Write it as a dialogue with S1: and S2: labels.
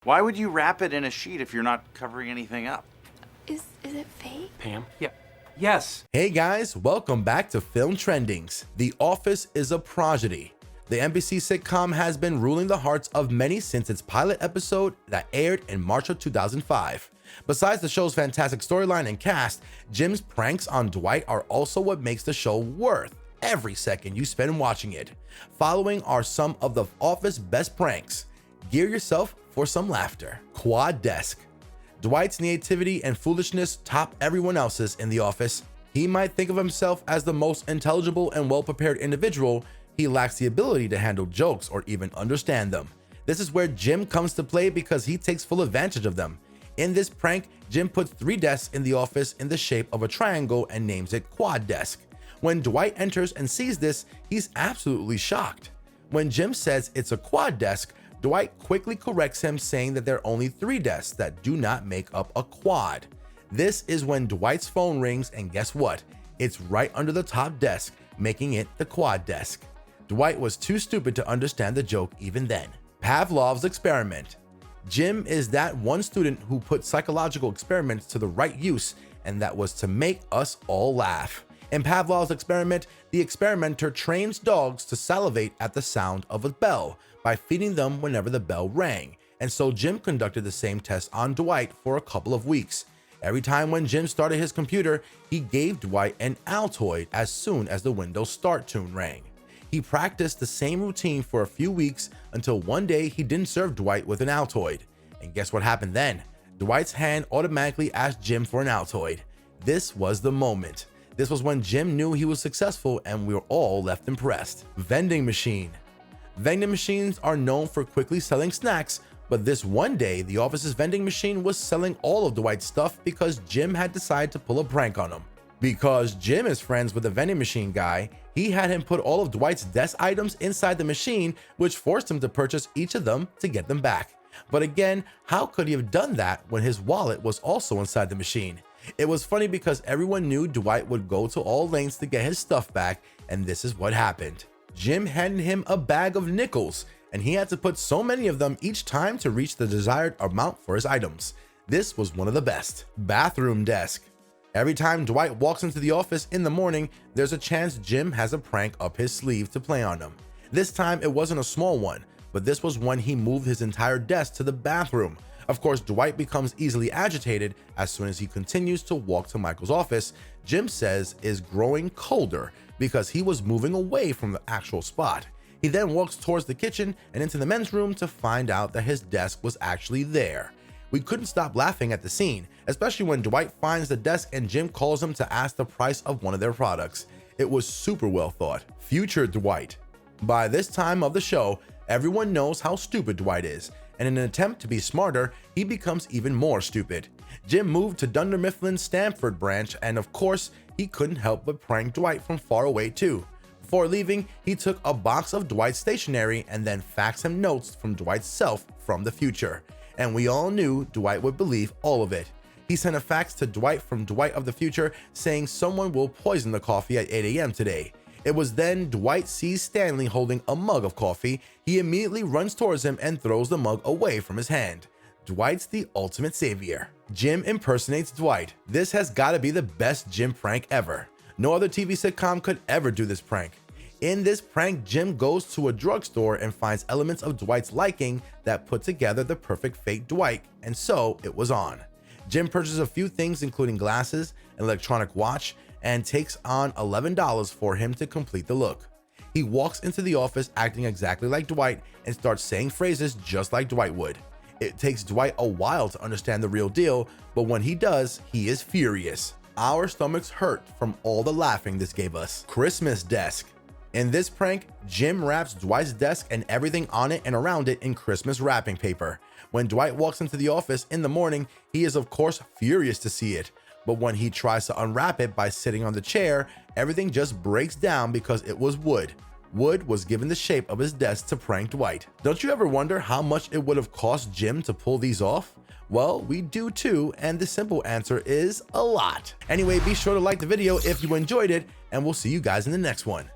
S1: Why would you wrap it in a sheet if you're not covering anything up?
S2: Is it fake?
S3: Pam? Yeah. Yes.
S4: Hey guys, welcome back to Film Trendings. The Office is a prodigy. The NBC sitcom has been ruling the hearts of many since its pilot episode that aired in March of 2005. Besides the show's fantastic storyline and cast, Jim's pranks on Dwight are also what makes the show worth every second you spend watching it. Following are some of the Office best pranks. Gear yourself for some laughter. Quad desk. Dwight's naivety and foolishness top everyone else's in the office. He might think of himself as the most intelligible and well-prepared individual. He lacks the ability to handle jokes or even understand them. This is where Jim comes to play because he takes full advantage of them. In this prank, Jim puts 3 desks in the office in the shape of a triangle and names it Quad Desk. When Dwight enters and sees this, he's absolutely shocked. When Jim says it's a quad desk, Dwight quickly corrects him, saying that there are only 3 desks that do not make up a quad. This is when Dwight's phone rings, and guess what? It's right under the top desk, making it the quad desk. Dwight was too stupid to understand the joke even then. Pavlov's experiment. Jim is that one student who put psychological experiments to the right use, and that was to make us all laugh. In Pavlov's experiment, the experimenter trains dogs to salivate at the sound of a bell by feeding them whenever the bell rang, and so Jim conducted the same test on Dwight for a couple of weeks. Every time when Jim started his computer, he gave Dwight an Altoid as soon as the Windows Start tune rang. He practiced the same routine for a few weeks until one day he didn't serve Dwight with an Altoid. And guess what happened then? Dwight's hand automatically asked Jim for an Altoid. This was the moment. This was when Jim knew he was successful, and we were all left impressed. Vending machine. Vending machines are known for quickly selling snacks, but this one day, the office's vending machine was selling all of Dwight's stuff because Jim had decided to pull a prank on him. Because Jim is friends with the vending machine guy, he had him put all of Dwight's desk items inside the machine, which forced him to purchase each of them to get them back. But again, how could he have done that when his wallet was also inside the machine? It was funny because everyone knew Dwight would go to all lengths to get his stuff back, and this is what happened. Jim handed him a bag of nickels, and he had to put so many of them each time to reach the desired amount for his items. This was one of the best. Bathroom desk. Every time Dwight walks into the office in the morning, there's a chance Jim has a prank up his sleeve to play on him. This time it wasn't a small one, but this was when he moved his entire desk to the bathroom. Of course, Dwight becomes easily agitated as soon as he continues to walk to Michael's office. Jim says is growing colder because he was moving away from the actual spot. He then walks towards the kitchen and into the men's room to find out that his desk was actually there. We couldn't stop laughing at the scene, especially when Dwight finds the desk and Jim calls him to ask the price of one of their products. It was super well thought. Future Dwight. By this time of the show, everyone knows how stupid Dwight is, and in an attempt to be smarter, he becomes even more stupid. Jim moved to Dunder Mifflin's Stamford branch, and of course, he couldn't help but prank Dwight from far away too. Before leaving, he took a box of Dwight's stationery and then faxed him notes from Dwight's self from the future. And we all knew Dwight would believe all of it. He sent a fax to Dwight from Dwight of the future saying someone will poison the coffee at 8 a.m. today. It was then Dwight sees Stanley holding a mug of coffee. He immediately runs towards him and throws the mug away from his hand. Dwight's the ultimate savior. Jim impersonates Dwight. This has got to be the best Jim prank ever. No other TV sitcom could ever do this prank. In this prank, Jim goes to a drugstore and finds elements of Dwight's liking that put together the perfect fake Dwight, and so it was on. Jim purchases a few things including glasses, an electronic watch, and takes on $11 for him to complete the look. He walks into the office acting exactly like Dwight and starts saying phrases just like Dwight would. It takes Dwight a while to understand the real deal, but when he does, he is furious. Our stomachs hurt from all the laughing this gave us. Christmas desk. In this prank, Jim wraps Dwight's desk and everything on it and around it in Christmas wrapping paper. When Dwight walks into the office in the morning, he is of course furious to see it. But when he tries to unwrap it by sitting on the chair, everything just breaks down because it was wood. Wood was given the shape of his desk to prank Dwight. Don't you ever wonder how much it would have cost Jim to pull these off? Well, we do too, and the simple answer is a lot. Anyway, be sure to like the video if you enjoyed it, and we'll see you guys in the next one.